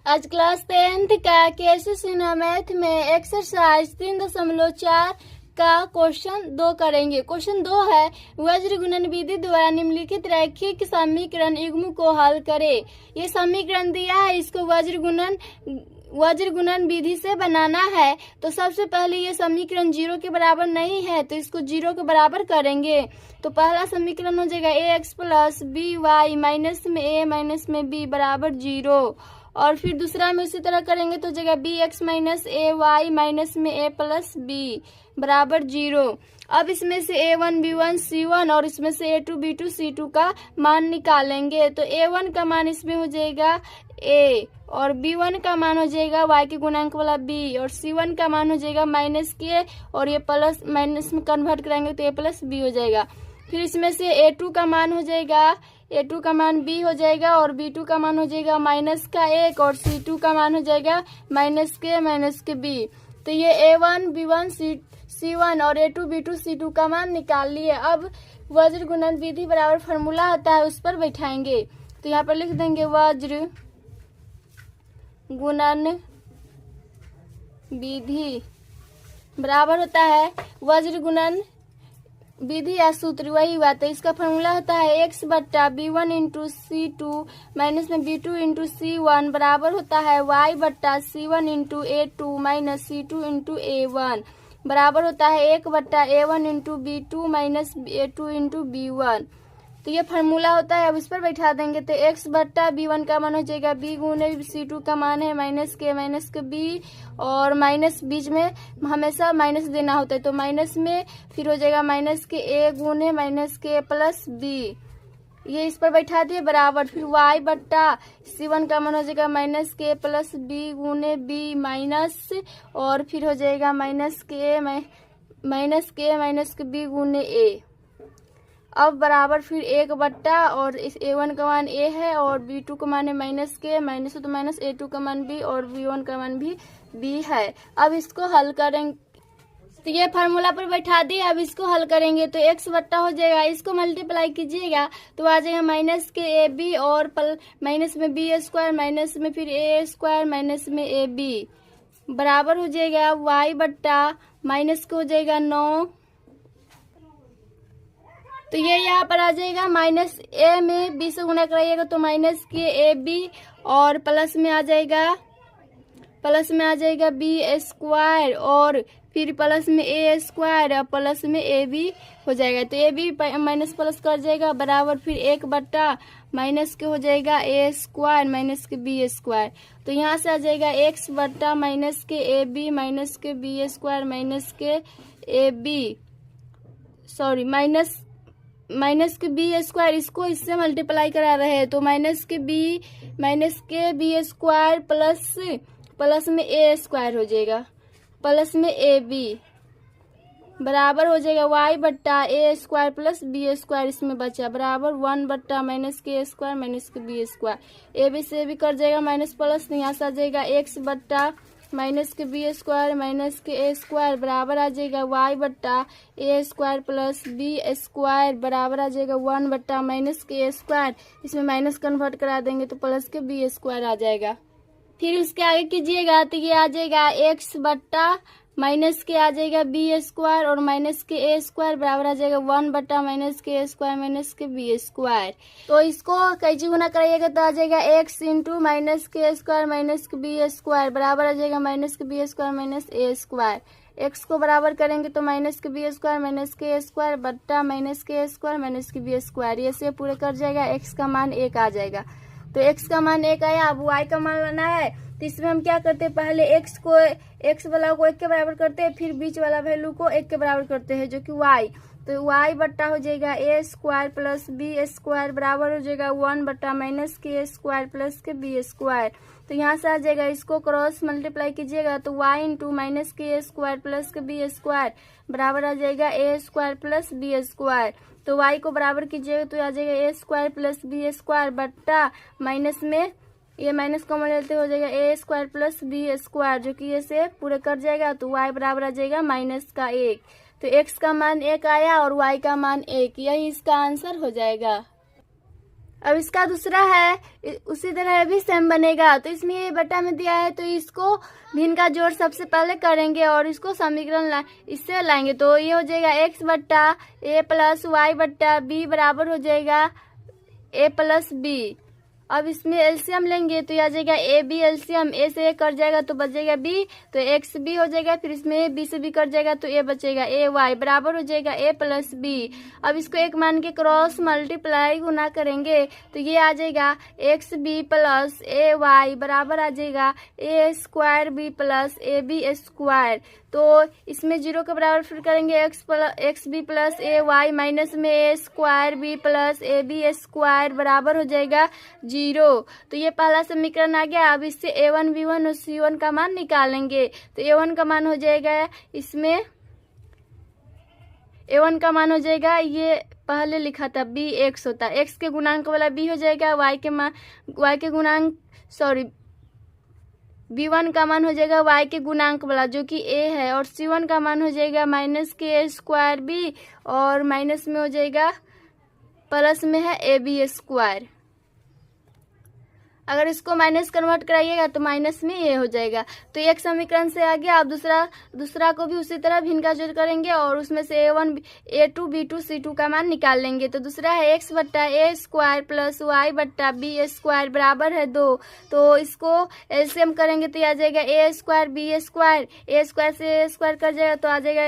आज class 10th का केसीसीना math में एक्सरसाइज 3.4 का क्वेश्चन 2 करेंगे। क्वेश्चन 2 है वज्र गुणन विधि द्वारा निम्नलिखित रैखिक समीकरण युग्म को हल करे। ये समीकरण दिया है, इसको वज्र गुणन विधि से बनाना है। तो सबसे पहले ये समीकरण 0 के बराबर नहीं है, तो इसको 0 के बराबर करेंगे। तो पहला समीकरण हो जाएगा ax plus B Y minus में a माइनस में b बराबर 0। और फिर दूसरा में उसी तरह करेंगे तो हो जाएगा B X minus A Y minus में a प्लस बी बराबर 0। अब इसमें से a1 b1 c1 और इसमें से a2 b2 c2 का मान निकालेंगे। तो a1 का मान इसमें हो जाएगा a और b1 का मान हो जाएगा y के गुणांक वाला b और c1 का मान हो जाएगा माइनस के और ये प्लस माइनस में कन्वर्ट करेंगे तो a प्लस b हो जाएगा। फिर इसमें से a2 का मान हो जाएगा a2 का मान b हो जाएगा और b2 का मान हो जाएगा माइनस का 1 और c2 का मान हो जाएगा माइनस के b। तो ये a1 b1 c1 और a2 b2 c2 का मान निकाल लिए। अब वज्र गुणन विधि बराबर फॉर्मूला होता है, उस पर बैठाएंगे। तो यहाँ पर लिख देंगे वज्र गुणन विधि बराबर होता है वज्र गुणन विधि या सूत्र वही हुआ। तो इसका फॉर्मूला होता है x बट्टा b1 इंटू c2 माइनस में b2 इंटू c1 बराबर होता है y बट्टा c1 into a2 minus c2 into a1 बराबर होता है 1 बट्टा a1 into b2 minus a2 into b1। तो ये फार्मूला होता है, अब इस पर बैठा देंगे। तो x बट्टा b1 का मान हो जाएगा b गुने c2 का मान है माइनस के b और माइनस बीच में हमेशा माइनस देना होता है, तो माइनस में फिर हो जाएगा माइनस के a गुने माइनस के प्लस b। ये इस पर बैठा दिए बराबर। फिर y बट्टा c1 का मान हो जाएगा माइनस के प्लस b गुने b माइनस और फिर हो जाएगा माइनस के b गुने a। अब बराबर फिर 1 बट्टा और इस a1 का मान a है और b2 का मान है माइनस तो माइनस a2 का मान b और b1 का मान भी b है। अब इसको हल करेंगे, तो ये फार्मूला पर बैठा दिए। अब इसको हल करेंगे तो x बट्टा हो जाएगा, इसको मल्टीप्लाई कीजिएगा तो आ जाएगा माइनस के ab और माइनस में b स्क्वायर माइनस में फिर a स्क्वायर माइनस में ab बराबर हो जाएगा y बट्टा माइनस को हो जाएगा 9। तो ये यहाँ पर आ जाएगा माइनस a में b से गुणा कराइएगा तो माइनस के ab और प्लस में आ जाएगा b स्क्वायर और फिर प्लस में a स्क्वायर और प्लस में ab हो जाएगा। तो ab माइनस प्लस कर जाएगा बराबर फिर 1 बट्टा माइनस के हो जाएगा a स्क्वायर माइनस के b स्क्वायर। तो यहाँ से आ जाएगा x बट्टा माइनस के ab माइनस के b स्क्वायर माइनस के बी स्क्वायर, इसको इससे मल्टीप्लाई करा रहे हैं तो माइनस के बी स्क्वायर प्लस में ए स्क्वायर हो जाएगा प्लस में ए बी बराबर हो जाएगा y बट्टा A square plus B square इसमें बचा बराबर 1 बट्टा माइनस के ए स्क्वायर माइनस के बी स्क्वायर। ए बी से भी कर जाएगा माइनस प्लस, यहाँ से आ जाएगा x बट्टा माइनस के बी स्क्वायर माइनस के ए स्क्वायर बराबर आ जाएगा y बट्टा A square plus B square बराबर आ जाएगा 1 बट्टा माइनस के ए स्क्वायर, इसमें माइनस कन्वर्ट करा देंगे तो प्लस के बी स्क्वायर आ जाएगा। फिर उसके आगे कीजिएगा तो ये आ जाएगा x बट्टा माइनस के आ जाएगा बी स्क्वायर और माइनस के ए स्क्वायर बराबर आ जाएगा 1 बट्टा माइनस के ए स्क्वायर माइनस के बी स्क्वायर। तो इसको कैसे गुना कराइएगा तो आ जाएगा x इंटू माइनस के स्क्वायर माइनस के बी स्क्वायर बराबर आ जाएगा माइनस के बी स्क्वायर माइनस ए स्क्वायर। x को बराबर करेंगे तो माइनस के बी स्क्वायर माइनस के ए स्क्वायर बट्टा माइनस के ए स्क्वायर माइनस के बी स्क्वायर, ये से पूरे कर जाएगा। x का मान 1 आ जाएगा। तो x का मान 1 आया। अब y का मान लाना है तो इसमें हम क्या करते हैं, पहले x वाला को 1 के बराबर करते हैं फिर बीच वाला वैल्यू को 1 के बराबर करते हैं जो कि y। तो y बट्टा हो जाएगा A square plus B square बराबर हो जाएगा 1 बट्टा माइनस के ए स्क्वायर प्लस के बी स्क्वायर। तो यहाँ से आ जाएगा, इसको क्रॉस मल्टीप्लाई कीजिएगा तो y इंटू माइनस के ए स्क्वायर प्लस के बी स्क्वायर बराबर आ जाएगा A square plus B square. तो y को बराबर कीजिएगा तो आ जाएगा A square plus B square बट्टा माइनस में ये माइनस कॉमन लेते हो जाएगा A square plus B square जो कि ये से पूरे कर जाएगा तो y बराबर आ जाएगा माइनस का 1। तो x का मान 1 आया और y का मान 1, यही इसका आंसर हो जाएगा। अब इसका दूसरा है उसी तरह भी सेम बनेगा। तो इसमें ये बटा में दिया है तो इसको भिन्न का जोड़ सबसे पहले करेंगे और इसको समीकरण इससे लाएंगे। तो ये हो जाएगा x बट्टा a प्लस वाई बट्टा b बराबर हो जाएगा a प्लस b। अब इसमें एलसीएम लेंगे तो आ जाएगा ए बी, एलसीएम ए से ए कट जाएगा तो बचेगा बी, तो एक्स बी हो जाएगा। फिर इसमें ए बी से बी कट जाएगा तो ए बचेगा ए वाई बराबर हो जाएगा ए प्लस बी। अब इसको एक मान के क्रॉस मल्टीप्लाई गुना करेंगे तो ये आ जाएगा X B plus A Y बराबर आ जाएगा A square B plus A B square. तो इसमें जीरो के बराबर फिर करेंगे X B plus A Y minus में A square B plus A B square बराबर हो जाएगा जीरो। तो ये पहला समीकरण आ गया। अब इससे a1 b1 और c1 का मान निकालेंगे तो a1 का मान हो जाएगा, इसमें a1 का मान हो जाएगा, ये पहले लिखा था b x होता है, x के गुणांक वाला b हो जाएगा, y के गुणांक b1 का मान हो जाएगा y के गुणांक वाला जो कि a है, और c1 का मान हो जाएगा माइनस के स्क्वायर b और माइनस में हो जाएगा प्लस में है ए बी स्क्वायर। अगर इसको माइनस कन्वर्ट कराइएगा तो माइनस में ये हो जाएगा। तो एक समीकरण से आ गया। अब दूसरा को भी उसी तरह भिन्न का जोड़ करेंगे और उसमें से a1 a2 b2 c2 का मान निकाल लेंगे। तो दूसरा है x बट्टा ए स्क्वायर प्लस वाई बट्टा बी स्क्वायर बराबर है 2। तो इसको एलसीएम करेंगे तो आ जाएगा A square b square, A square से ए स्क्वायर कर जाएगा तो आ जाएगा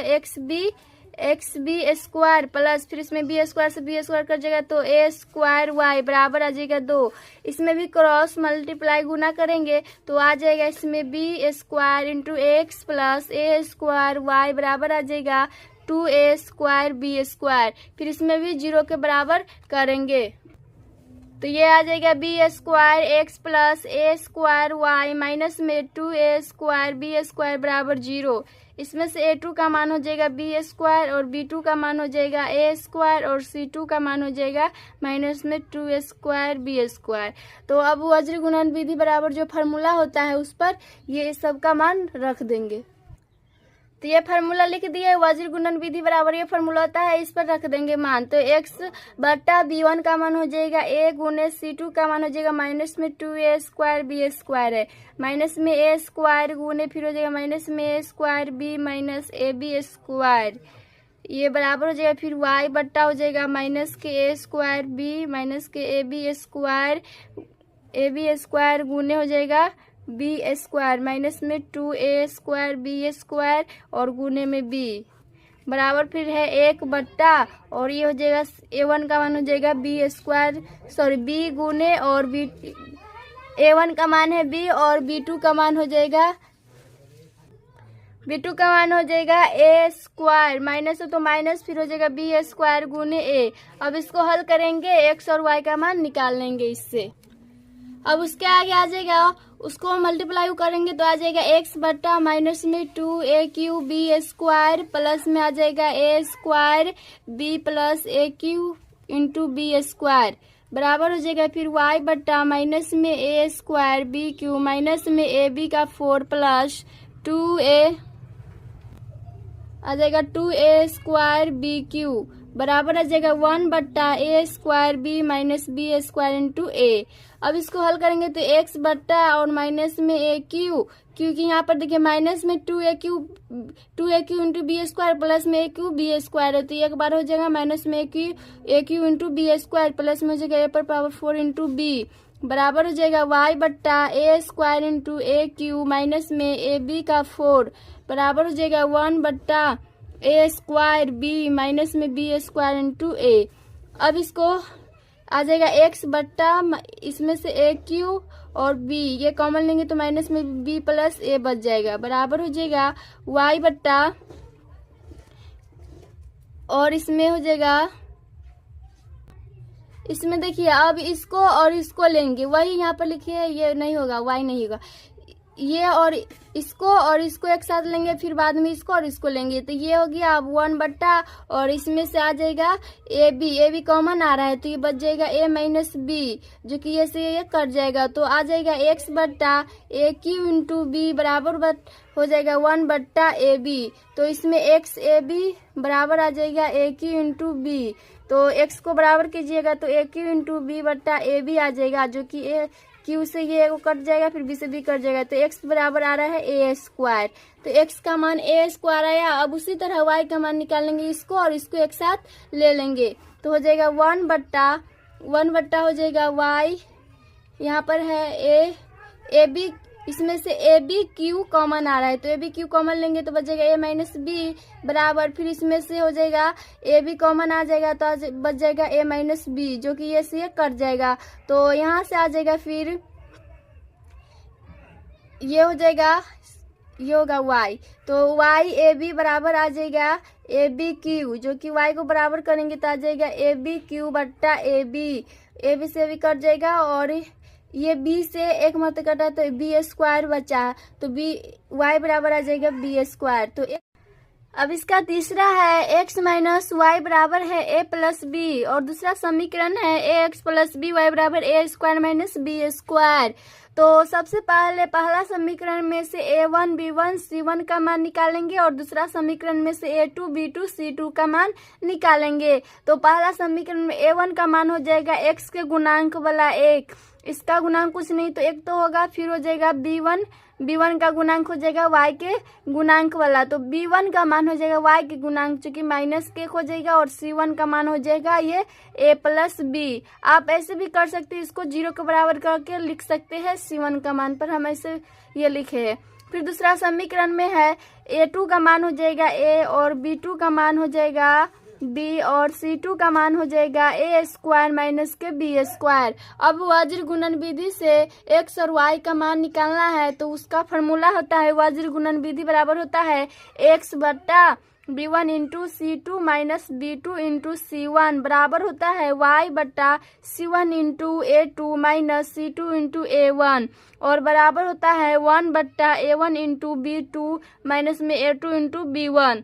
एक्स बी स्क्वायर प्लस फिर इसमें बी स्क्वायर से बी स्क्वायर कर जाएगा तो ए स्क्वायर वाई बराबर आ जाएगा 2। इसमें भी क्रॉस मल्टीप्लाई गुना करेंगे तो आ जाएगा इसमें B square into X plus A square Y बराबर आ जाएगा 2a स्क्वायर बी स्क्वायर। फिर इसमें भी जीरो के बराबर करेंगे तो ये आ जाएगा B square x plus A square Y minus में 2a स्क्वायर बी स्क्वायर बराबर 0। इसमें से a2 का मान हो जाएगा बी स्क्वायर और b2 का मान हो जाएगा ए स्क्वायर और c2 का मान हो जाएगा माइनस में 2a स्क्वायर बी स्क्वायर। तो अब वज्र गुणन विधि बराबर जो फार्मूला होता है उस पर ये सब का मान रख देंगे। तो ये फार्मूला लिख दिए, वज्र गुणन विधि बराबर ये फार्मूला होता है, इस पर रख देंगे मान। तो x बट्टा b1 का मान हो जाएगा a गुने c2 का मान हो जाएगा माइनस में 2a स्क्वायर बी स्क्वायर है, माइनस में a स्क्वायर गुने फिर हो जाएगा माइनस में a square b minus a B square, ये बराबर हो जाएगा फिर y बट्टा हो जाएगा माइनस के a स्क्वायर b माइनस के ए बी स्क्वायर गुने हो जाएगा बी स्क्वायर माइनस में 2a स्क्वायर बी स्क्वायर और गुने में b बराबर फिर है 1 बट्टा और ये हो जाएगा a1 का मान हो जाएगा बी स्क्वायर b गुने और b a1 का मान है b और b2 का मान हो जाएगा a स्क्वायर माइनस हो तो माइनस फिर हो जाएगा बी स्क्वायर गुने a। अब इसको हल करेंगे x और y का मान निकाल लेंगे इससे। अब उसके आगे आ जाएगा, उसको मल्टीप्लाई करेंगे तो आ जाएगा x बट्टा माइनस में 2a Q B square plus में आ जाएगा a square b plus a q into B square बराबर हो जाएगा फिर y बट्टा माइनस में a square b q minus में a b का 4 प्लस 2a आ जाएगा 2a स्क्वायर b क्यू बराबर आ जाएगा 1 बट्टा A square B minus B square into A. अब इसको हल करेंगे तो x बट्टा और माइनस में ए क्यू, क्योंकि यहाँ पर देखिए माइनस में 2a q into B square plus में ए क्यू बी स्क्वायर है तो एक बार हो जाएगा माइनस में ए Q into B square plus में हो जाएगा ए पर पावर 4 इंटू बी बराबर हो जाएगा y बट्टा A square into A Q minus में ए बी का 4 बराबर हो जाएगा 1 बट्टा ए स्क्वायर बी माइनस में बी स्क्वायर इंटू ए। अब इसको आ जाएगा x बट्टा इसमें से ए क्यू और b ये कॉमन लेंगे तो माइनस में b प्लस ए बच जाएगा बराबर हो जाएगा y बट्टा और इसमें हो जाएगा, इसमें देखिए अब इसको और इसको लेंगे, वही यहाँ पर लिखिए ये नहीं होगा y नहीं होगा, ये और इसको एक साथ लेंगे, फिर बाद में इसको और इसको लेंगे, तो ये हो गया अब 1 और इसमें से आ जाएगा ए बी कॉमन आ रहा है, तो ये बच जाएगा a माइनस बी, जो कि ये से ये कट जाएगा, तो आ जाएगा x बट्टा ए क्यू इंटू बी बराबर हो जाएगा 1/ab। तो इसमें x ए बी बराबर आ जाएगा ए क्यू इंटू बी, तो x को बराबर कीजिएगा तो ए क्यू इंटू बी बट्टा ए बी आ जाएगा, जो कि ए क्यू से ये कट जाएगा, फिर बी से बी कट जाएगा, तो x बराबर आ रहा है ए स्क्वायर। तो x का मान ए स्क्वायर आया। अब उसी तरह y का मान निकालेंगे, इसको और इसको एक साथ ले लेंगे, तो हो जाएगा 1/1 हो जाएगा y, यहाँ पर है ए बी, इसमें से ए बी क्यू कॉमन आ रहा है, तो ए बी क्यू कॉमन लेंगे तो बचेगा ए माइनस बी बराबर, फिर इसमें से हो जाएगा ए बी कॉमन आ जाएगा तो बच जाएगा ए माइनस बी, जो कि ये से कट जाएगा, तो यहाँ से आ जाएगा, फिर ये हो जाएगा, ये होगा y, तो y ए बी बराबर आ जाएगा ए बी क्यू, जो कि y को बराबर करेंगे तो आ जाएगा ए बी क्यू बट्टा ए बी से भी कट जाएगा, और ये b से एक मत कटा तो बी स्क्वायर बचा, तो y बराबर आ जाएगा बी स्क्वायर। तो अब इसका तीसरा है x माइनस वाई बराबर है a प्लस बी, और दूसरा समीकरण है ए एक्स प्लस बी वाई बराबर ए स्क्वायर माइनस बी स्क्वायर। तो सबसे पहले पहला समीकरण में से a1 b1 c1 का मान निकालेंगे, और दूसरा समीकरण में से a2 b2 c2 का मान निकालेंगे। तो पहला समीकरण में a1 का मान हो जाएगा x के गुणांक वाला 1, इसका गुणांक कुछ नहीं तो 1 तो होगा, फिर हो जाएगा b1 का गुणांक हो जाएगा y के गुणांक वाला, तो b1 का मान हो जाएगा y के गुणांक, जो कि माइनस के हो जाएगा, और c1 का मान हो जाएगा ये a प्लस बी। आप ऐसे भी कर सकते हैं, इसको 0 के बराबर करके लिख सकते हैं c1 का मान, पर हम ऐसे ये लिखे हैं। फिर दूसरा समीकरण में है a2 का मान हो जाएगा a, और b2 का मान हो जाएगा b, और c2 का मान हो जाएगा a स्क्वायर माइनस के b स्क्वायर। अब वज्र गुणन विधि से x और y का मान निकालना है, तो उसका फॉर्मूला होता है, वज्र गुणन विधि बराबर होता है x बट्टा b1 into c2 minus b2 into c1 बराबर होता है y बट्टा c1 into a2 minus c2 into a1, और बराबर होता है 1/a1 इंटू b2 माइनस में a2 इंटू b1।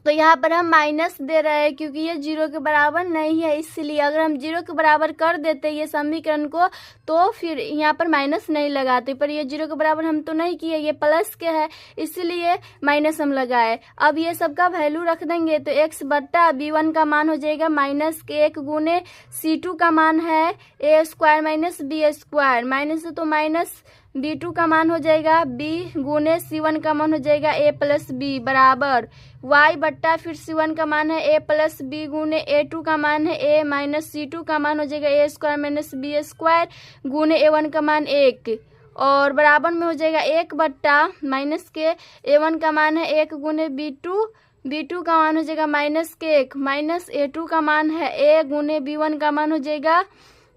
तो यहाँ पर हम माइनस दे रहे हैं क्योंकि ये 0 के बराबर नहीं है, इसलिए अगर हम 0 के बराबर कर देते ये समीकरण को तो फिर यहाँ पर माइनस नहीं लगाते, पर ये 0 के बराबर हम तो नहीं किए, ये प्लस के है इसलिए माइनस हम लगाए। अब ये सबका वैल्यू रख देंगे तो x बट्टा b1 का मान हो जाएगा माइनस के 1 गुने c2 का मान है a square minus b square, minus तो माइनस b2 का मान हो जाएगा b गुने c1 का मान हो जाएगा a प्लस बी बराबर y बट्टा फिर c1 का मान है a प्लस बी गुने a2 का मान है a माइनस c2 का मान हो जाएगा a square minus b square गुने a1 का मान 1, और बराबर में हो जाएगा 1 बट्टा माइनस के a1 का मान है 1 गुने b2 का मान हो जाएगा माइनस के 1 माइनस a2 का मान है a गुने b1 का मान हो जाएगा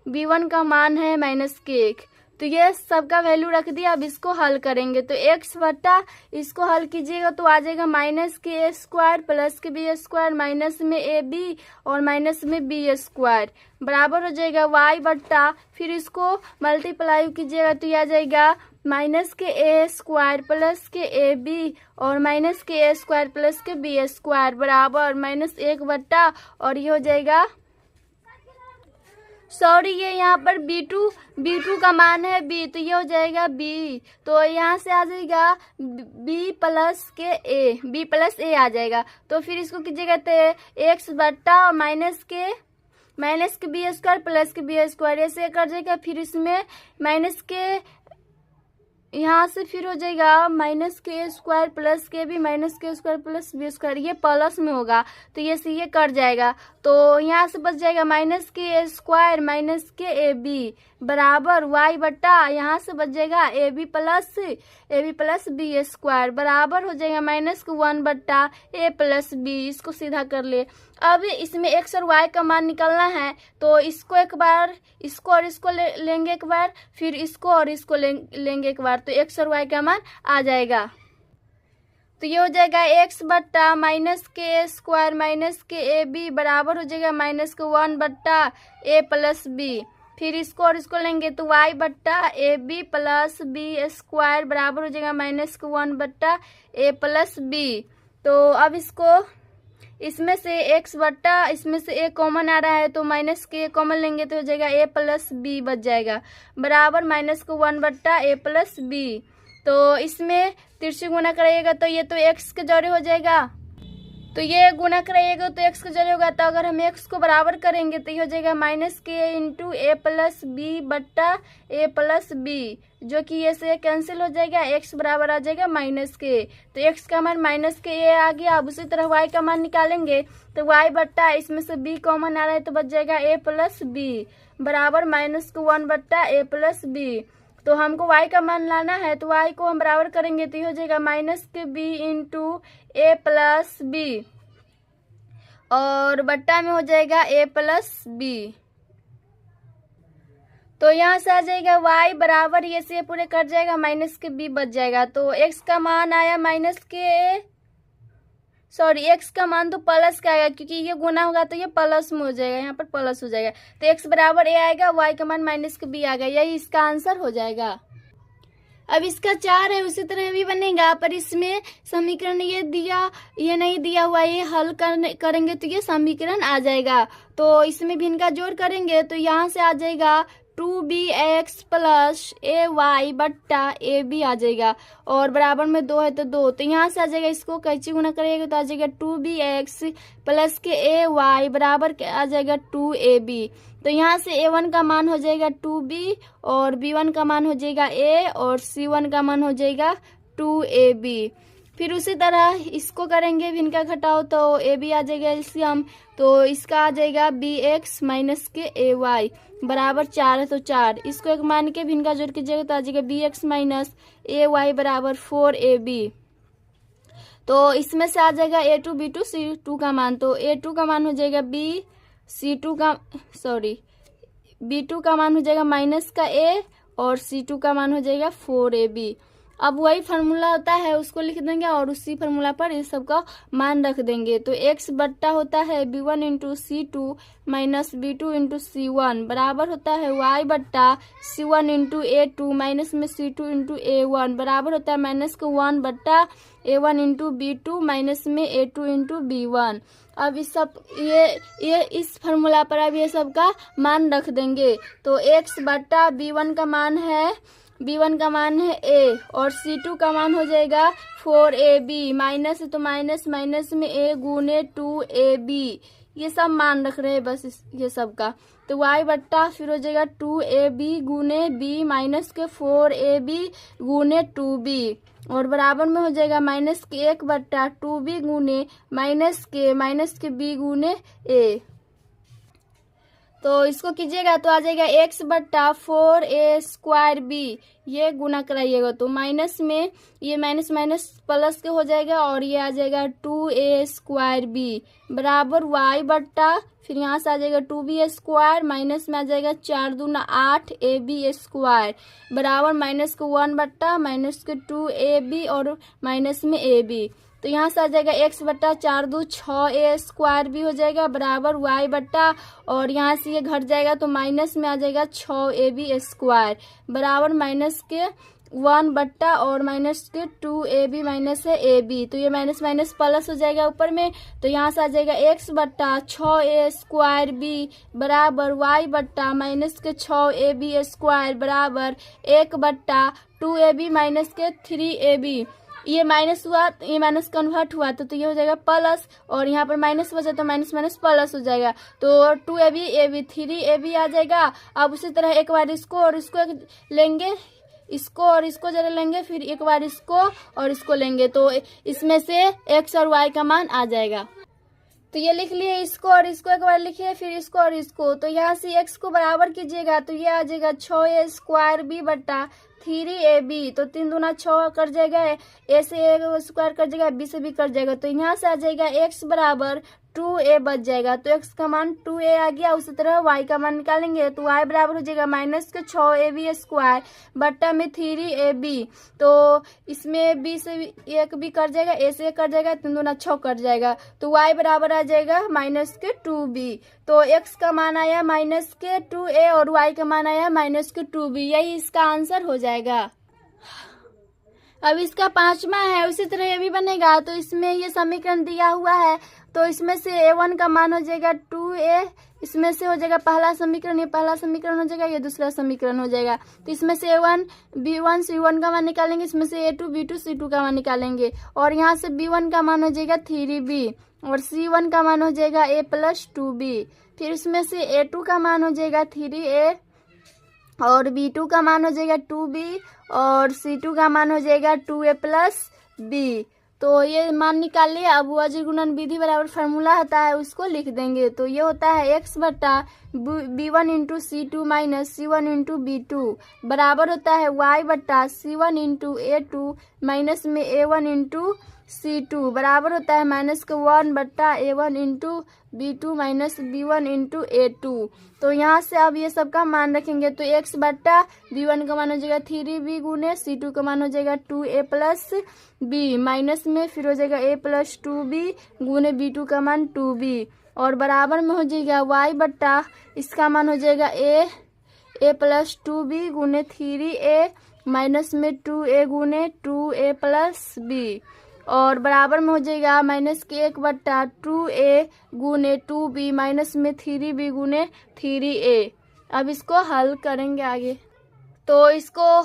b1 का मान है माइनस के 1। तो ये सबका वैल्यू रख दिया। अब इसको हल करेंगे तो x बट्टा इसको हल कीजिएगा तो आ जाएगा माइनस के ए स्क्वायर प्लस के बी स्क्वायर माइनस में ए बी और माइनस में बी स्क्वायर बराबर हो जाएगा y बट्टा फिर इसको मल्टीप्लाई कीजिएगा तो ये आ जाएगा माइनस के ए स्क्वायर प्लस के ए बी और माइनस के ए स्क्वायर प्लस के बी स्क्वायर बराबर माइनस 1 बट्टा और ये हो जाएगा सॉरी ये यहाँ पर b2 का मान है b तो ये हो जाएगा b, तो यहाँ से आ जाएगा b प्लस ए आ जाएगा। तो फिर इसको कीजिएगा तो x बट्टा और माइनस के बी स्क्वायर प्लस के बी स्क्वायर ऐसे कर जाएगा। फिर इसमें माइनस के यहाँ से फिर हो जाएगा माइनस के स्क्वायर प्लस के बी माइनस के स्क्वायर प्लस बी स्क्वायर, ये प्लस में होगा तो ये से ये कट जाएगा। तो यहाँ से बच जाएगा माइनस के स्क्वायर माइनस के ए बी बराबर y बट्टा यहाँ से बच जाएगा a B plus B square बराबर हो जाएगा माइनस के 1 बट्टा ए प्लस बी। इसको सीधा कर ले। अब इसमें x और y का मान निकालना है तो इसको एक बार इसको और इसको लेंगे एक बार, फिर इसको और इसको लेंगे एक बार, तो x और y का मान आ जाएगा। तो ये हो जाएगा x बट्टा माइनस के स्क्वायर माइनस के ए बी बराबर हो जाएगा माइनस के 1 बट्टा ए प्लस बी। फिर इसको और इसको लेंगे तो y बट्टा a B plus B square बराबर हो जाएगा माइनस के 1 बट्टा ए प्लस बी। तो अब इसको इसमें से x बट्टा इसमें से a कॉमन आ रहा है तो माइनस के कॉमन लेंगे तो हो जाएगा a प्लस बी बच जाएगा बराबर माइनस को 1 बट्टा a प्लस बी। तो इसमें तिरछी गुना कराइएगा तो ये तो x के जौरे हो जाएगा, तो ये गुना कराइएगा तो x के जरिए होगा। तो अगर हम x को बराबर करेंगे तो ये हो जाएगा माइनस के इंटू ए प्लस बी बट्टा ए प्लस बी, जो कि ये से कैंसिल हो जाएगा, x बराबर आ जाएगा माइनस के। तो x का मान माइनस के a आ गया। अब उसी तरह y का मान निकालेंगे तो y बट्टा इसमें से b कॉमन आ रहा है तो बच जाएगा a प्लस बी बराबर माइनस के 1 बट्टा ए प्लस बी। तो हमको y का मान लाना है तो y को हम बराबर करेंगे तो ये हो जाएगा माइनस के b इंटू ए प्लस बी और बट्टा में हो जाएगा a प्लस बी। तो यहाँ से आ जाएगा y बराबर ये से पूरे कट जाएगा माइनस के b बच जाएगा। तो x का मान आया माइनस के x का मान तो प्लस का आएगा क्योंकि ये गुना होगा तो ये प्लस में हो जाएगा, यहाँ पर प्लस हो जाएगा। तो x बराबर a आएगा, y का मान माइनस के b आ गया, यही इसका आंसर हो जाएगा। अब इसका 4 है उसी तरह भी बनेगा, पर इसमें समीकरण ये नहीं दिया हुआ, ये हल करेंगे तो ये समीकरण आ जाएगा। तो इसमें भी इनका जोड़ करेंगे तो यहाँ से आ जाएगा 2bx प्लस ए वाई बट्टा ए बी आ जाएगा और बराबर में 2 है तो 2। तो यहाँ से आ जाएगा, इसको कैसे गुना करेगा तो आ जाएगा 2bx प्लस के ए वाई बराबर आ जाएगा 2ab। तो यहाँ से a1 का मान हो जाएगा 2b और b1 का मान हो जाएगा a और c1 का मान हो जाएगा 2ab। फिर उसी तरह इसको करेंगे भी इनका घटाओ तो ए बी आ जाएगा एलसीएम, तो इसका आ जाएगा बी एक्स माइनस के ए वाई बराबर 4 है तो 4। इसको एक मान के भी इनका जोड़ कीजिएगा तो आ जाएगा B X minus A Y बराबर 4ab। तो इसमें से आ जाएगा A two B two C two का मान, तो ए टू का मान हो जाएगा बी, बी टू का मान हो जाएगा माइनस का ए और सी टू का मान हो जाएगा 4ab। अब वही फार्मूला होता है उसको लिख देंगे और उसी फार्मूला पर इस सब का मान रख देंगे। तो x बट्टा होता है b1 into c two minus b2 into c1 बराबर होता है y बट्टा c1 इंटू a2 माइनस में c2 इंटू a1 बराबर होता है माइनस को 1 बट्टा a1 इंटू b2 माइनस में a2 इंटू b1। अब इस सब ये इस फार्मूला पर अब ये सब का मान रख देंगे। तो x बट्टा b1 का मान है a और c2 का मान हो जाएगा 4ab माइनस तो माइनस माइनस में a गुने 2ab, ये सब मान रख रहे हैं बस ये सब का। तो y बट्टा फिर हो जाएगा 2ab गुने b माइनस के 4ab गुने 2b और बराबर में हो जाएगा माइनस के 1 बट्टा 2b गुने माइनस के b गुने a। तो इसको कीजिएगा तो आ जाएगा x बट्टा 4a स्क्वायर b, ये गुना कराइएगा तो माइनस में ये माइनस माइनस प्लस के हो जाएगा और ये आ जाएगा 2a स्क्वायर b बराबर y बट्टा फिर यहाँ से आ जाएगा 2b स्क्वायर माइनस में आ जाएगा 4 दूना 8ab स्क्वायर बराबर माइनस को 1 बट्टा माइनस के 2ab और माइनस में ab। तो यहाँ से आ जाएगा x बट्टा 4 दो 6a स्क्वायर भी हो जाएगा बराबर y बट्टा और यहाँ से ये घट जाएगा तो माइनस में आ जाएगा 6ab स्क्वायर बराबर माइनस के 1 बट्टा और माइनस के 2ab माइनस है ab। तो ये माइनस माइनस प्लस हो जाएगा ऊपर में, तो यहाँ से आ जाएगा x बट्टा 6a स्क्वायर b बराबर y बट्टा माइनस के 6ab स्क्वायर बराबर 1 बट्टा 2ab माइनस के 3ab। ये माइनस हुआ ये माइनस कन्वर्ट हुआ तो ये हो जाएगा प्लस और यहाँ पर माइनस बचा तो माइनस माइनस प्लस हो जाएगा तो 2ab 3ab आ जाएगा। अब उसी तरह एक बार इसको और इसको लेंगे, इसको और इसको जरा लेंगे, फिर एक बार इसको और इसको लेंगे तो इसमें से x और y का मान आ जाएगा। तो ये लिख लिए, इसको और इसको एक बार लिखिए, फिर इसको और इसको। तो यहाँ से x को बराबर कीजिएगा तो ये आ जाएगा 6a स्क्वायर b बट्टा 3ab। तो 3 दूना 6 कर जाएगा, a से a स्क्वायर कर जाएगा, b से b कर जाएगा। तो यहाँ से आ जाएगा x बराबर 2a बच जाएगा। तो x का मान 2a आ गया। उसी तरह y का मान निकालेंगे तो y बराबर हो जाएगा माइनस के 6ab स्क्वायर बट्टा में 3ab। तो इसमें b से एक भी कट जाएगा, a से एक कट जाएगा, 3 दूना 6 कट जाएगा। तो y बराबर आ जाएगा माइनस के 2b। तो x का मान आया माइनस के 2a और y का मान आया माइनस के 2b। यही इसका आंसर हो जाएगा। अब इसका पांचवा है, उसी तरह ये भी बनेगा। तो इसमें ये समीकरण दिया हुआ है, तो इसमें से a1 का मान हो जाएगा 2a, इसमें से हो जाएगा पहला समीकरण, ये पहला समीकरण हो जाएगा, ये दूसरा समीकरण हो जाएगा। तो इसमें से a1 b1 c1 का मान निकालेंगे, इसमें से a2 b2 c2 का मान निकालेंगे, और यहाँ से b1 का मान हो जाएगा 3b और c1 का मान हो जाएगा a प्लस 2b। फिर इसमें से a2 का मान हो जाएगा 3a और b2 का मान हो जाएगा 2b और c2 का मान हो जाएगा 2a प्लस b। तो ये मान निकाल लिए। अब अजीर गुणन विधि बराबर फार्मूला होता है, उसको लिख देंगे। तो ये होता है x बटा b1 into c2 minus c1 into b2 बराबर होता है y बटा c1 इंटू a2 माइनस में a1 इंटू c2 बराबर होता है माइनस के 1 बट्टा a1 into b2 minus b1 into a2। तो यहाँ से अब ये सब का मान रखेंगे। तो x बट्टा b1 का मान हो जाएगा 3b गुने c2 का मान हो जाएगा 2a प्लस b माइनस में फिर हो जाएगा a प्लस 2b गुने b2 का मान 2b और बराबर में हो जाएगा y बट्टा इसका मान हो जाएगा a प्लस 2b गुने 3a माइनस में 2a गुने 2a प्लस b और बराबर में हो जाएगा माइनस के 1 बट्टा 2a गुने 2b माइनस में 3b गुने 3a। अब इसको हल करेंगे आगे। तो इसको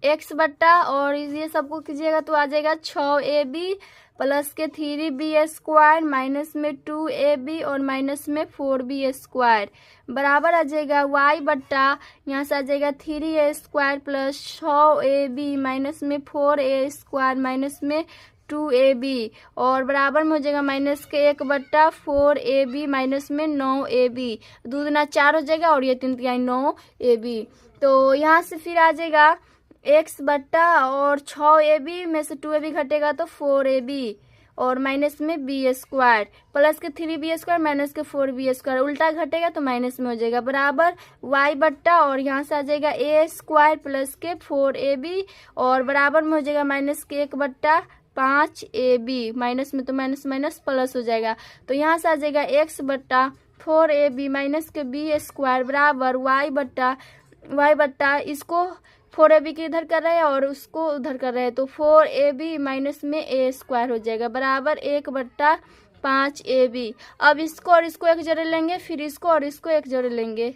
x बट्टा और ये सबको कीजिएगा तो आ जाएगा 6ab प्लस के 3b स्क्वायर माइनस में 2ab और माइनस में 4b स्क्वायर बराबर आ जाएगा y बट्टा यहाँ से आ जाएगा 3a square plus 6ab minus में 4a स्क्वायर माइनस में 2ab और बराबर में हो जाएगा माइनस के 1 बट्टा 4ab माइनस में 9ab, 2 दूना 4 हो जाएगा और ये 3 तिहाई 9ab। तो यहाँ से फिर आ जाएगा x बट्टा और 6ab में से 2ab घटेगा तो 4ab और माइनस में b स्क्वायर प्लस के 3b स्क्वायर माइनस के 4b स्क्वायर उल्टा घटेगा तो माइनस में हो जाएगा बराबर y बट्टा और यहाँ से आ जाएगा a स्क्वायर प्लस के 4ab और बराबर में हो जाएगा माइनस के 1 बट्टा 5ab माइनस में तो माइनस माइनस प्लस हो जाएगा। तो यहाँ से आ जाएगा x बट्टा 4ab माइनस के b स्क्वायर बराबर y बट्टा इसको 4ab के इधर कर रहे हैं और उसको उधर कर रहे हैं तो 4ab माइनस में a स्क्वायर हो जाएगा बराबर 1 बट्टा 5ab। अब इसको और इसको एक जगह लेंगे, फिर इसको और इसको एक जगह लेंगे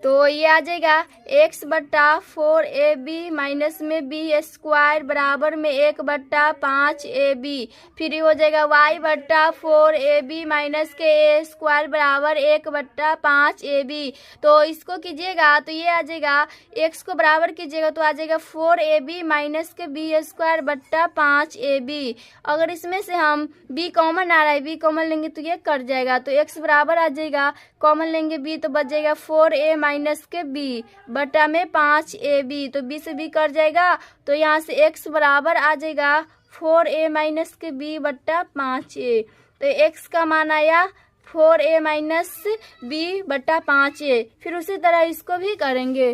तो ये आ जाएगा x बट्टा 4ab माइनस में b स्क्वायर बराबर में 1 बट्टा 5ab फिर हो जाएगा y बट्टा 4ab माइनस के a स्क्वायर बराबर 1 बट्टा 5ab। तो इसको कीजिएगा तो ये आ जाएगा x को बराबर कीजिएगा तो आ जाएगा 4ab माइनस के b स्क्वायर बट्टा 5ab। अगर इसमें से हम b कॉमन आ रहा है, b कॉमन लेंगे तो ये कट जाएगा तो x बराबर आ जाएगा, कॉमन लेंगे b तो बच जाएगा 4a माइनस के b बटा में 5ab तो b से b कट जाएगा तो यहाँ से x बराबर आ जाएगा 4a माइनस के b बट्टा 5a। तो x का मान आया 4a माइनस b बट्टा 5a। फिर उसी तरह इसको भी करेंगे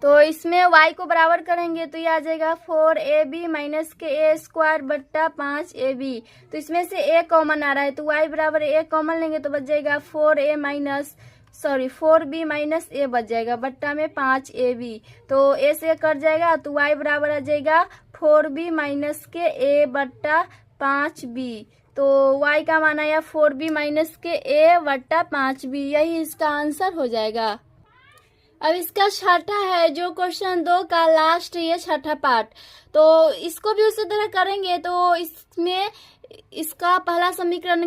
तो इसमें y को बराबर करेंगे तो ये आ जाएगा 4ab माइनस के a स्क्वायर बट्टा 5ab। तो इसमें से a कॉमन आ रहा है तो y बराबर a कॉमन लेंगे तो बच जाएगा 4b माइनस a बच जाएगा बट्टा में 5ab। तो a से कट जाएगा तो y बराबर आ जाएगा 4b माइनस के a बट्टा 5b। तो y का मान आया 4b माइनस के a बट्टा 5b। यही इसका आंसर हो जाएगा। अब इसका छठा है जो क्वेश्चन 2 का लास्ट, ये छठा पार्ट। तो इसको भी उसी तरह करेंगे। तो इसमें इसका पहला समीकरण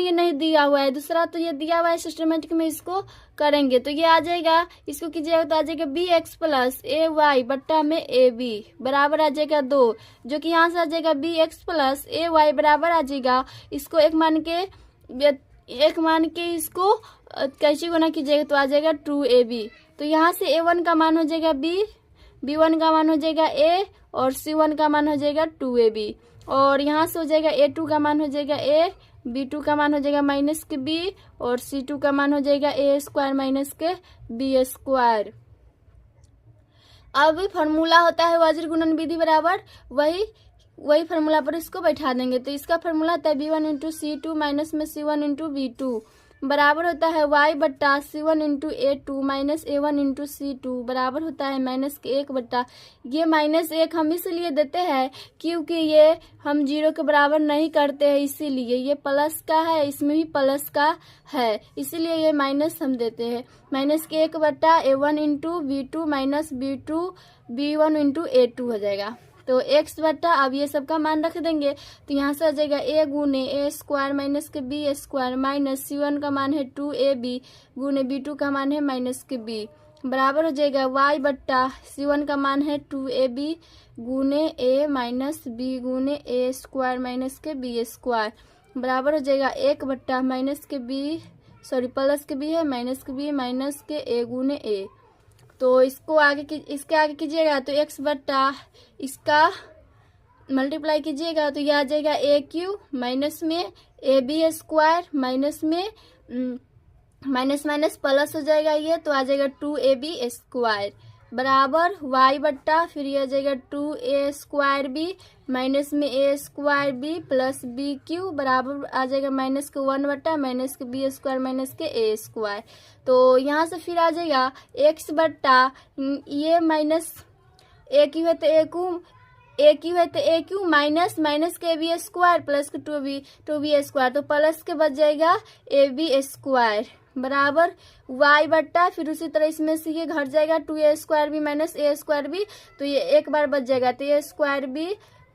ये नहीं दिया हुआ है, दूसरा तो ये दिया हुआ है सिस्टमेटिक में, इसको करेंगे तो ये आ जाएगा, इसको कीजिएगा तो आ जाएगा bx प्लस ए वाई बट्टा में ए बी बराबर आ जाएगा 2, जो कि यहाँ से आ जाएगा bx प्लस ए वाई बराबर आ जाएगा, इसको एक मान के इसको कैसे गुना कीजिएगा तो आ जाएगा 2ab। तो यहाँ से a1 का मान हो जाएगा b, b1 का मान हो जाएगा a और c1 का मान हो जाएगा 2ab। और यहाँ से हो जाएगा A2 का मान हो जाएगा A, B2 का मान हो जाएगा माइनस के B, और C2 का मान हो जाएगा A स्क्वायर माइनस के B स्क्वायर। अब फार्मूला होता है वज्र गुणन विधि बराबर वही फार्मूला पर इसको बैठा देंगे। तो इसका फार्मूला होता है B1 इंटू C2 माइनस में C1 इंटू B2 बराबर होता है y बट्टा C1 into A2 minus A1 into C2 बराबर होता है माइनस के 1 बट्टा, ये माइनस 1 हम इसलिए देते हैं क्योंकि ये हम 0 के बराबर नहीं करते हैं, इसीलिए ये प्लस का है, इसमें भी प्लस का है, इसीलिए ये माइनस हम देते हैं। माइनस के 1 बट्टा A1 into B2 minus B1 into A2 हो जाएगा। तो x बट्टा, अब ये सब का मान रख देंगे तो यहाँ से आ जाएगा a गुने A स्क्वायर माइनस के B स्क्वायर माइनस C1 का मान है 2AB गुने B2 का मान है माइनस के B बराबर हो जाएगा y बट्टा C1 का मान है 2AB गुने A माइनस B गुने A स्क्वायर माइनस के B स्क्वायर बराबर हो जाएगा 1 बट्टा माइनस के B, सॉरी प्लस के B है माइनस के B माइनस के A गुने A। तो इसके आगे कीजिएगा तो x बट्टा इसका मल्टीप्लाई कीजिएगा तो यह आ जाएगा ए क्यू माइनस में ए बी स्क्वायर माइनस में माइनस माइनस प्लस हो जाएगा ये, तो आ जाएगा 2AB स्क्वायर बराबर y बट्टा फिर यह आ जाएगा 2A स्क्वायर बी माइनस में A square B plus B q बराबर आ जाएगा माइनस के 1 बट्टा माइनस के B स्क्वायर माइनस के A स्क्वायर। तो यहाँ से फिर आ जाएगा x बट्टा ये माइनस ए क्यू है तो ए क्यू माइनस माइनस के बी स्क्वायर प्लस के 2b स्क्वायर, तो प्लस के बच जाएगा AB स्क्वायर बराबर y बट्टा फिर उसी तरह इसमें से ये घट जाएगा 2A square B minus A square b, तो ये एक बार बच जाएगा तो A square B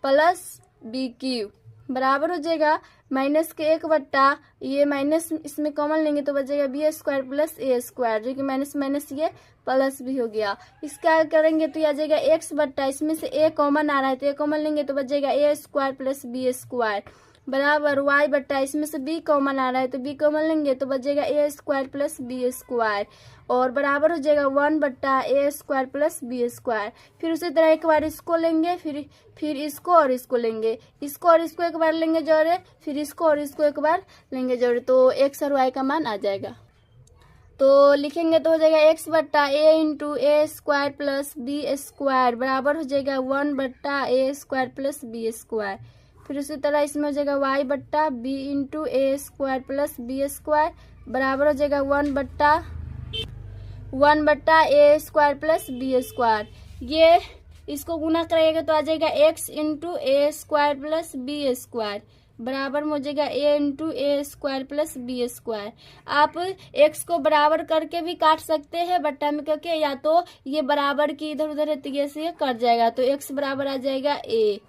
plus B q बराबर हो जाएगा माइनस के 1 बट्टा ये माइनस इसमें कॉमन लेंगे तो बच जाएगा B square plus A square, जो कि माइनस माइनस ये प्लस भी हो गया। इसका आगे करेंगे तो ये आ जाएगा x बट्टा इसमें से A कॉमन आ रहा है तो A कॉमन लेंगे तो बच जाएगा A square plus B square बराबर y बट्टा इसमें से b कॉमन आ रहा है तो b कॉमन लेंगे तो बच जाएगा A square plus B square और बराबर हो जाएगा 1 बट्टा A square plus B square. फिर उसी तरह एक बार इसको लेंगे फिर इसको और इसको लेंगे, इसको और इसको एक बार लेंगे जोड़े, फिर इसको और इसको एक बार लेंगे जोड़े, तो x और y का मान आ जाएगा। तो लिखेंगे तो हो जाएगा x बट्टा A into A square plus B square बराबर हो जाएगा 1 बट्टा A square plus B square. फिर उसी तरह इसमें हो जाएगा y बट्टा B into A square plus B square बराबर हो जाएगा 1 बट्टा A square plus B square. ये इसको गुना करेगा तो आ जाएगा x into A square plus B square बराबर हो जाएगा A into A square plus B square. आप x को बराबर करके भी काट सकते हैं बट्टा में करके, या तो ये बराबर की इधर उधर है तो ये से कट जाएगा तो x बराबर आ जाएगा A।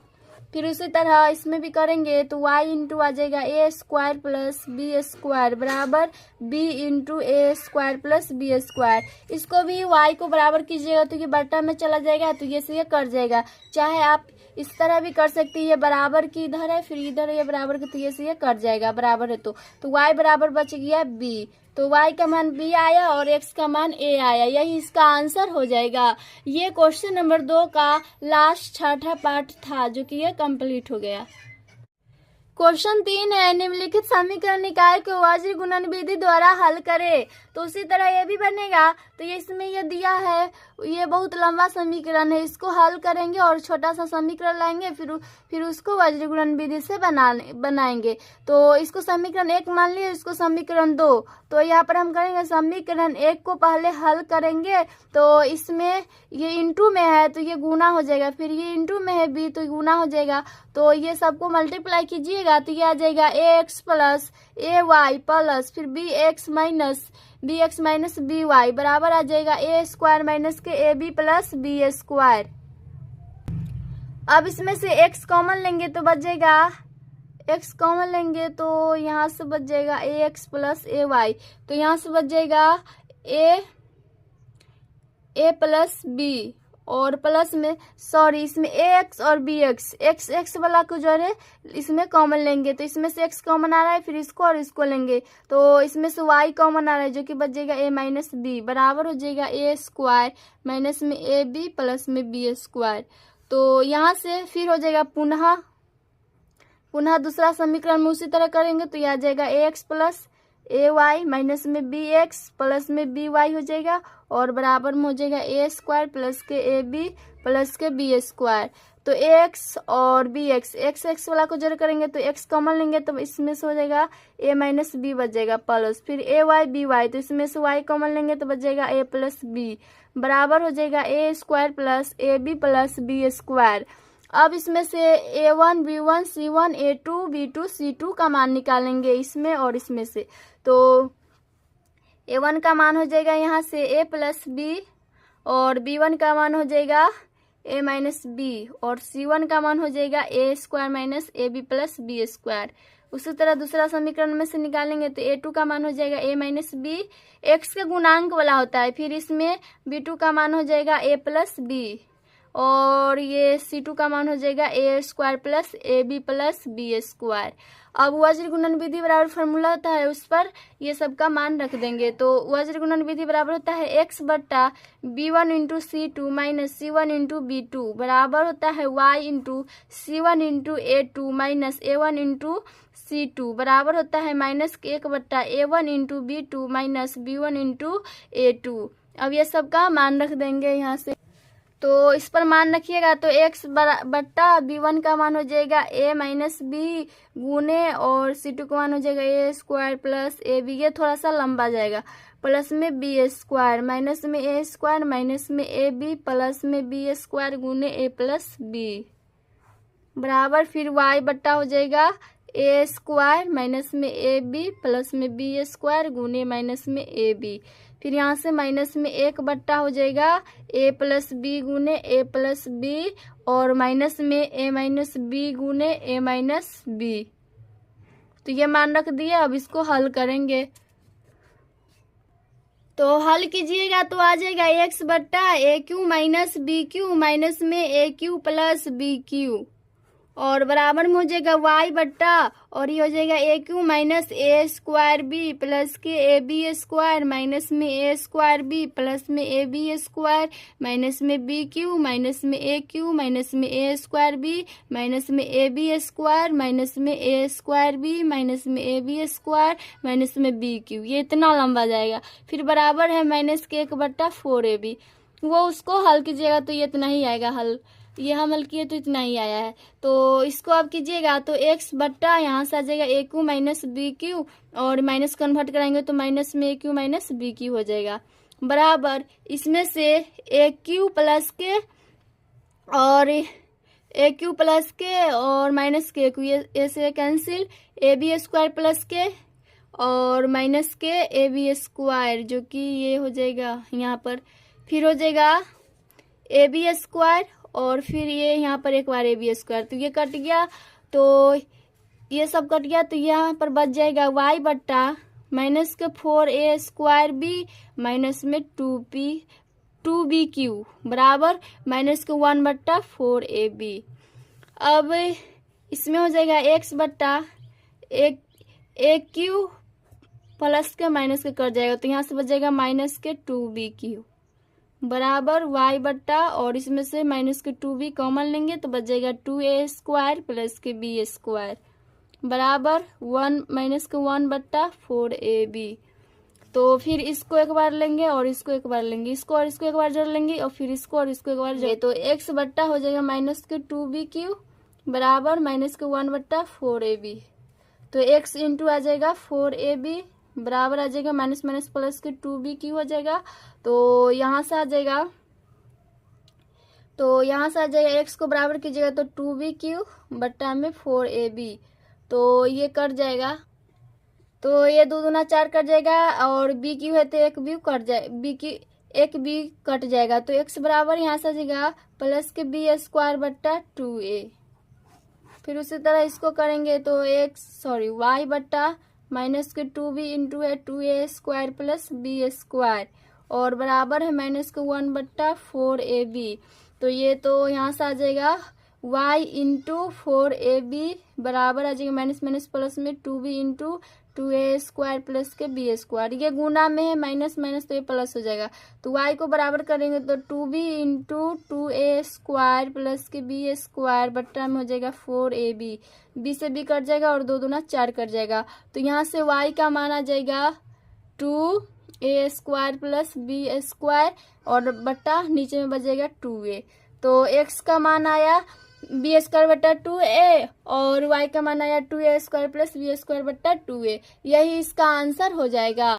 फिर उसी तरह इसमें भी करेंगे तो y इंटू आ जाएगा A square plus B square बराबर B into A square plus B square. इसको भी y को बराबर कीजिएगा तो ये बट्टा में चला जाएगा तो ये से ये कट जाएगा। चाहे आप इस तरह भी कर सकते हैं, ये बराबर की इधर है फिर इधर ये बराबर के तो ये से ये कट जाएगा बराबर है तो y बराबर बच गया b, तो y का मान b आया और x का मान a आया, यही इसका आंसर हो जाएगा। ये क्वेश्चन नंबर 2 का लास्ट छठा पार्ट था जो कि ये कंप्लीट हो गया। क्वेश्चन 3 है निम्नलिखित समीकरण निकाय को वज्र गुणन विधि द्वारा हल करें। तो उसी तरह ये भी बनेगा, तो ये इसमें ये दिया है, ये बहुत लंबा समीकरण है, इसको हल करेंगे और छोटा सा समीकरण लाएंगे फिर उसको वज्र गुणन विधि से बनाएंगे। तो इसको समीकरण 1 मान लिया, इसको समीकरण 2, तो यहाँ पर हम करेंगे समीकरण 1 को पहले हल करेंगे तो इसमें ये इंटू में है तो ये गुना हो जाएगा, फिर ये इंटू में है b तो गुना हो जाएगा, तो ये सबको मल्टीप्लाई कीजिएगा तो ये आ जाएगा ax प्लस ay प्लस फिर bx माइनस by बराबर आ जाएगा a स्क्वायर माइनस के ab प्लस b स्क्वायर। अब इसमें से x कॉमन लेंगे तो बच जाएगा, x कॉमन लेंगे तो यहाँ से बच जाएगा ax प्लस ay, तो यहाँ से बच जाएगा a प्लस b और प्लस में इसमें ax और bx x वाला को जो है इसमें कॉमन लेंगे तो इसमें से x कॉमन आ रहा है फिर इसको और इसको लेंगे तो इसमें से y कॉमन आ रहा है जो कि बच जाएगा a माइनस b बराबर हो जाएगा a स्क्वायर माइनस में ab प्लस में b स्क्वायर। तो यहाँ से फिर हो जाएगा पुनः पुनः दूसरा समीकरण में उसी तरह करेंगे तो यह आ जाएगा ax plus A Y minus में बी एक्स प्लस में बी वाई हो जाएगा और बराबर में हो जाएगा ए स्क्वायर प्लस के ए बी प्लस के बी स्क्वायर। तो एक्स और बी एक्स एक्स वाला को जड़ करेंगे तो एक्स कॉमन लेंगे तो इसमें से हो जाएगा ए माइनस बी बच जाएगा प्लस फिर ए वाई बी वाई तो इसमें से वाई कॉमन लेंगे तो बच जाएगा ए प्लस बी बराबर हो जाएगा A square plus A B plus B square. अब इसमें से a1 b1 c1 a2 b2 c2 का मान निकालेंगे इसमें और इसमें से। तो a1 का मान हो जाएगा यहाँ से a प्लस बी और b1 का मान हो जाएगा a माइनस बी और c1 का मान हो जाएगा a square minus a B plus B square. उसी तरह दूसरा समीकरण में से निकालेंगे तो a2 का मान हो जाएगा a माइनस बी एक्स के गुणांक वाला होता है फिर इसमें b2 का मान हो जाएगा a प्लस बी और ये c2 का मान हो जाएगा A square plus A B plus B square. अब वज्र गुणन विधि बराबर फार्मूला होता है उस पर ये सब का मान रख देंगे। तो वज्र गुणन विधि बराबर होता है x बट्टा b1 into c2 minus c1 into b2 बराबर होता है y into c1 into a2 minus a1 into c2 बराबर होता है माइनस 1 बट्टा a1 into b2 minus b1 into a2। अब ये सब का मान रख देंगे यहाँ से। तो इस पर मान रखिएगा तो x बट्टा b1 का मान हो जाएगा a माइनस बी गुने और c2 का मान हो जाएगा A square plus A B ये थोड़ा सा लंबा जाएगा प्लस में बी स्क्वायर माइनस में ए स्क्वायर माइनस में ए बी प्लस में बी स्क्वायर गुने ए प्लस बी बराबर फिर y बट्टा हो जाएगा ए स्क्वायर माइनस में ए बी प्लस में बी स्क्वायर गुने माइनस में ए बी फिर यहाँ से माइनस में 1 बट्टा हो जाएगा a प्लस बी गुने ए प्लस बी और माइनस में ए माइनस बी गुने ए माइनस बी। तो ये मान रख दिए अब इसको हल करेंगे। तो हल कीजिएगा तो आ जाएगा x बट्टा A Q minus B Q minus में ए क्यू प्लस बी क्यू और बराबर में हो जाएगा y बट्टा और ये हो जाएगा ए क्यू माइनस ए स्क्वायर बी प्लस के ए बी स्क्वायर माइनस में ए स्क्वायर बी प्लस में ए बी स्क्वायर माइनस में बी क्यू माइनस में ए क्यू माइनस में ए स्क्वायर बी माइनस में ए बी स्क्वायर माइनस में ए स्क्वायर बी माइनस में A B square minus में B Q ये इतना लंबा जाएगा फिर बराबर है माइनस के 1 बट्टा 4ab वो उसको हल कीजिएगा तो ये इतना ही आएगा हल ये हम हल किए तो इतना ही आया है। तो इसको आप कीजिएगा तो x बट्टा यहाँ से आ जाएगा ए क्यू माइनस बी क्यू और माइनस कन्वर्ट कराएंगे तो माइनस में ए क्यू माइनस बी क्यू हो जाएगा बराबर इसमें से ए क्यू प्लस के और ए क्यू प्लस के और माइनस के क्यू ये से cancel a B square plus के और माइनस के ए बी स्क्वायर जो कि ये हो जाएगा यहाँ पर फिर हो जाएगा ए बी स्क्वायर और फिर ये यहाँ पर एक बार ए बी स्क्वायर तो ये कट गया तो ये सब कट गया तो यहाँ पर बच जाएगा y बट्टा माइनस के 4a स्क्वायर बी माइनस में 2b क्यू बराबर माइनस के 1 बट्टा 4ab। अब इसमें हो जाएगा x बट्टा ए क्यू प्लस के माइनस के कट जाएगा तो यहाँ से बच जाएगा माइनस के 2b क्यू बराबर y बट्टा और इसमें से माइनस के 2b कॉमन लेंगे तो बच जाएगा 2a स्क्वायर प्लस के b स्क्वायर बराबर 1 माइनस के 1 बट्टा 4ab। तो फिर इसको एक बार लेंगे और इसको एक बार लेंगे इसको और इसको एक बार जोड़ लेंगे और फिर इसको और इसको एक बार जोड़ तो x बट्टा हो जाएगा माइनस के 2b क्यू बराबर माइनस के 1 बट्टा 4ab। तो x इंटू आ जाएगा 4ab बराबर आ जाएगा माइनस माइनस प्लस के 2b क्यू हो जाएगा तो यहाँ से आ जाएगा x को बराबर कीजिएगा तो 2b क्यू बट्टा में 4ab तो ये कट जाएगा तो ये 2 दूना 4 कट जाएगा और b क्यू है तो एक b कट जाएगा तो x बराबर यहाँ से आ जाएगा प्लस के b स्क्वायर बट्टा 2a। फिर उसी तरह इसको करेंगे तो y बट्टा माइनस के 2b इंटू है 2a square plus b square और बराबर है माइनस के 1 बट्टा 4ab। तो ये तो यहाँ से आ जाएगा y इंटू 4ab बराबर आ जाएगा माइनस माइनस प्लस में 2b इंटू 2a² प्लस के b²। ये गुना में है, माइनस माइनस तो ये प्लस हो जाएगा। तो y को बराबर करेंगे तो 2b इंटू 2a² प्लस के b² बट्टा में हो जाएगा 4ab। b से b कट जाएगा और 2 दूना 4 कट जाएगा। तो यहाँ से y का मान आ जाएगा 2a² प्लस b² और बट्टा नीचे में बचेगा 2a। तो x का मान आया b² बट्टा 2a और y का मान आया 2a² प्लस b² बट्टा 2a। यही इसका आंसर हो जाएगा।